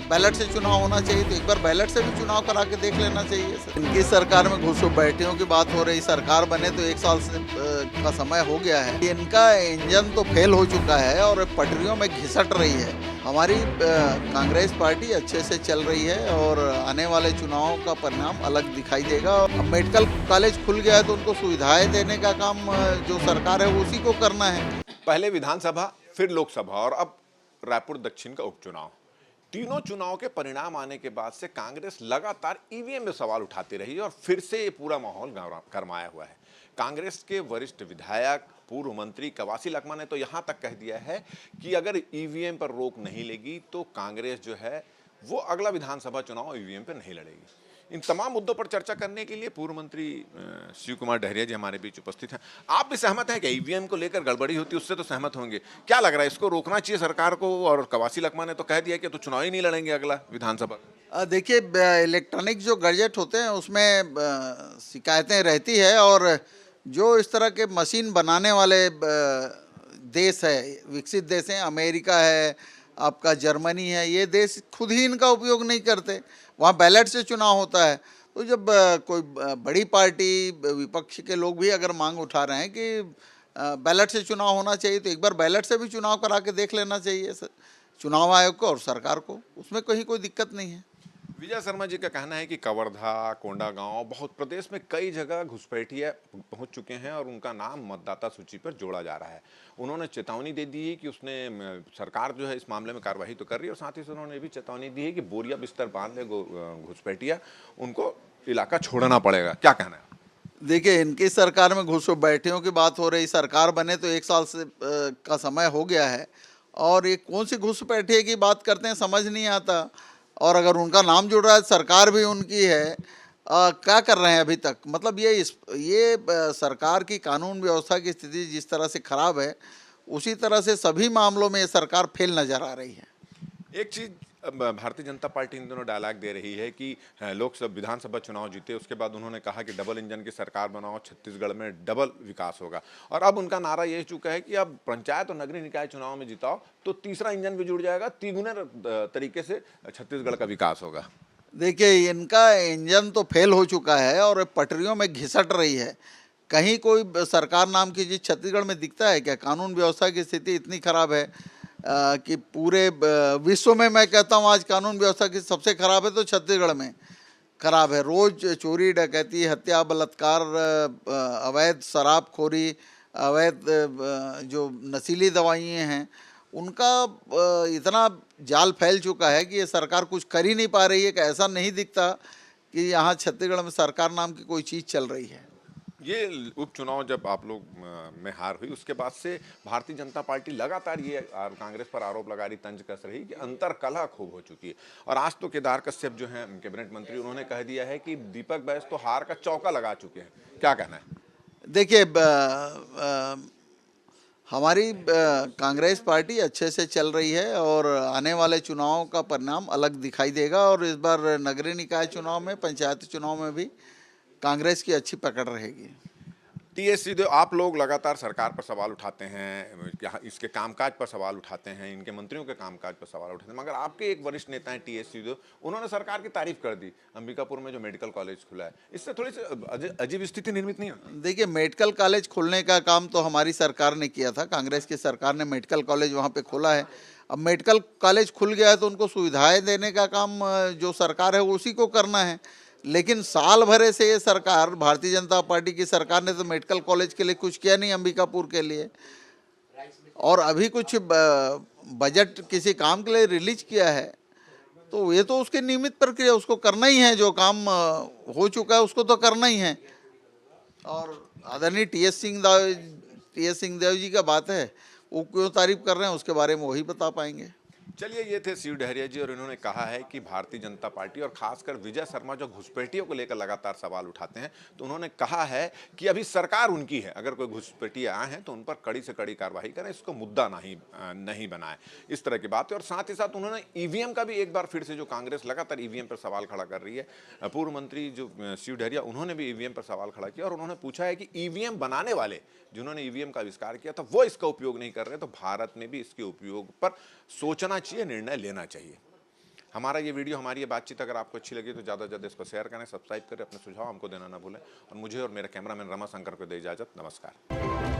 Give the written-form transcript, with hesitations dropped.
Ballot से चुनाव होना चाहिए, तो एक बार बैलेट से भी चुनाव करा के देख लेना चाहिए सर। इनकी सरकार में घुसपैठियों की बात हो रही, सरकार बने तो 1 साल से का समय हो गया है। इनका इंजन तो फेल हो चुका है और पटरियों में घिसट रही है। हमारी कांग्रेस पार्टी अच्छे से चल रही है और आने वाले चुनावों का परिणाम अलग दिखाई देगा। अब मेडिकल कॉलेज खुल गया है तो उनको सुविधाएं देने का काम जो सरकार है उसी को करना है। पहले विधानसभा, फिर लोकसभा और अब रायपुर दक्षिण का उपचुनाव। तीनों चुनाव के परिणाम आने के बाद से कांग्रेस लगातार ईवीएम में सवाल उठाती रही और फिर से ये पूरा माहौल गरमाया हुआ है। कांग्रेस के वरिष्ठ विधायक पूर्व मंत्री कवासी लखमा ने तो यहां तक कह दिया है कि अगर ईवीएम पर रोक नहीं लेगी तो कांग्रेस जो है वो अगला विधानसभा चुनाव ईवीएम पर नहीं लड़ेगी। इन तमाम मुद्दों पर चर्चा करने के लिए पूर्व मंत्री शिव कुमार डहरिया जी हमारे बीच उपस्थित हैं। आप भी सहमत हैं कि ईवीएम को लेकर गड़बड़ी होती है, उससे तो सहमत होंगे। क्या लग रहा है, इसको रोकना चाहिए सरकार को? और कवासी लखमा ने तो कह दिया कि तो चुनाव ही नहीं लड़ेंगे अगला विधानसभा। देखिए, इलेक्ट्रॉनिक जो गैजेट होते हैं उसमें शिकायतें रहती है और जो इस तरह के मशीन बनाने वाले देश है, विकसित देश हैं, अमेरिका है, आपका जर्मनी है, ये देश खुद ही इनका उपयोग नहीं करते। वहाँ बैलेट से चुनाव होता है। तो जब कोई बड़ी पार्टी, विपक्ष के लोग भी अगर मांग उठा रहे हैं कि बैलेट से चुनाव होना चाहिए, तो एक बार बैलेट से भी चुनाव करा के देख लेना चाहिए चुनाव आयोग को और सरकार को। उसमें कहीं कोई दिक्कत नहीं है। विजय शर्मा जी का कहना है कि कवर्धा, कोंडागांव, बहुत प्रदेश में कई जगह घुसपैठिया पहुंच चुके हैं और उनका नाम मतदाता सूची पर जोड़ा जा रहा है। उन्होंने चेतावनी दे दी है कि उसने सरकार जो है इस मामले में कार्रवाई तो कर रही है और साथ ही उन्होंने भी चेतावनी दी है कि बोरिया बिस्तर बांध ले घुसपैठिया, उनको इलाका छोड़ना पड़ेगा। क्या कहना है? देखिए, इनकी सरकार में घुसपैठियों की बात हो रही, सरकार बने तो 1 साल से का समय हो गया है और ये कौन सी घुसपैठिए की बात करते हैं समझ नहीं आता। और अगर उनका नाम जुड़ रहा है, सरकार भी उनकी है, क्या कर रहे हैं अभी तक? मतलब ये सरकार की कानून व्यवस्था की स्थिति जिस तरह से खराब है, उसी तरह से सभी मामलों में ये सरकार फेल नजर आ रही है। एक चीज भारतीय जनता पार्टी इन दिनों डायलॉग दे रही है कि लोकसभा विधानसभा चुनाव जीते उसके बाद उन्होंने कहा कि डबल इंजन की सरकार बनाओ, छत्तीसगढ़ में डबल विकास होगा। और अब उनका नारा यह चुका है कि अब पंचायत और नगरीय निकाय चुनाव में जिताओ तो तीसरा इंजन भी जुड़ जाएगा, तिगुने तरीके से छत्तीसगढ़ का विकास होगा। देखिए, इनका इंजन तो फेल हो चुका है और पटरियों में घिसट रही है। कहीं कोई सरकार नाम की चीज छत्तीसगढ़ में दिखता है क्या? कानून व्यवस्था की स्थिति इतनी खराब है कि पूरे विश्व में मैं कहता हूँ आज कानून व्यवस्था की सबसे खराब है तो छत्तीसगढ़ में खराब है। रोज चोरी, डकैती, हत्या, बलात्कार, अवैध शराबखोरी, अवैध जो नशीली दवाइयाँ हैं उनका इतना जाल फैल चुका है कि ये सरकार कुछ कर ही नहीं पा रही है। कि ऐसा नहीं दिखता कि यहाँ छत्तीसगढ़ में सरकार नाम की कोई चीज़ चल रही है। ये उपचुनाव जब आप लोग में हार हुई उसके बाद से भारतीय जनता पार्टी लगातार ये कांग्रेस पर आरोप लगा रही, तंज कस रही कि अंतर कलह खूब हो चुकी है। और आज तो केदार कश्यप जो हैं कैबिनेट मंत्री, उन्होंने कह दिया है कि दीपक बैस तो हार का चौका लगा चुके हैं। क्या कहना है? देखिए, हमारी कांग्रेस पार्टी अच्छे से चल रही है और आने वाले चुनावों का परिणाम अलग दिखाई देगा और इस बार नगरीय निकाय चुनाव में, पंचायत चुनाव में भी कांग्रेस की अच्छी पकड़ रहेगी। टीएस सिंहदेव, आप लोग लगातार सरकार पर सवाल उठाते हैं, इसके कामकाज पर सवाल उठाते हैं, इनके मंत्रियों के कामकाज पर सवाल उठाते हैं, मगर आपके एक वरिष्ठ नेता हैं टीएस सिंहदेव, उन्होंने सरकार की तारीफ कर दी अंबिकापुर में जो मेडिकल कॉलेज खुला है। इससे थोड़ी सी अजीब स्थिति निर्मित नहीं होती? देखिए, मेडिकल कॉलेज खोलने का काम तो हमारी सरकार ने किया था। कांग्रेस की सरकार ने मेडिकल कॉलेज वहाँ पे खोला है। अब मेडिकल कॉलेज खुल गया है तो उनको सुविधाएं देने का काम जो सरकार है उसी को करना है। लेकिन साल भरे से ये सरकार, भारतीय जनता पार्टी की सरकार ने तो मेडिकल कॉलेज के लिए कुछ किया नहीं, अंबिकापुर के लिए। और अभी कुछ बजट किसी काम के लिए रिलीज किया है तो ये तो उसकी नियमित प्रक्रिया, उसको करना ही है। जो काम हो चुका है उसको तो करना ही है। और आदरणीय टीएस सिंहदेव जी का बात है, वो क्यों तारीफ कर रहे हैं उसके बारे में वही बता पाएंगे। चलिए, ये थे शिव डहरिया जी और इन्होंने कहा है कि भारतीय जनता पार्टी और खासकर विजय शर्मा जो घुसपैठियों को लेकर लगातार सवाल उठाते हैं, तो उन्होंने कहा है कि अभी सरकार उनकी है, अगर कोई घुसपैठिया आए हैं तो उन पर कड़ी से कड़ी कार्रवाई करें, इसको मुद्दा नहीं बनाए, इस तरह की बात है। और साथ ही साथ उन्होंने ईवीएम का भी एक बार फिर से, जो कांग्रेस लगातार ईवीएम पर सवाल खड़ा कर रही है, पूर्व मंत्री जो शिव डहरिया, उन्होंने भी ईवीएम पर सवाल खड़ा किया और उन्होंने पूछा है कि ईवीएम बनाने वाले जिन्होंने ईवीएम का आविष्कार किया था वो इसका उपयोग नहीं कर रहे, तो भारत में भी इसके उपयोग पर सोचना चाहिए, निर्णय लेना चाहिए। हमारा ये वीडियो, हमारी ये बातचीत अगर आपको अच्छी लगी तो ज़्यादा से ज़्यादा इसको शेयर करें, सब्सक्राइब करें, अपने सुझाव हमको देना ना भूलें और मुझे और मेरे कैमरामैन रमा शंकर को दे इजाज़त। नमस्कार।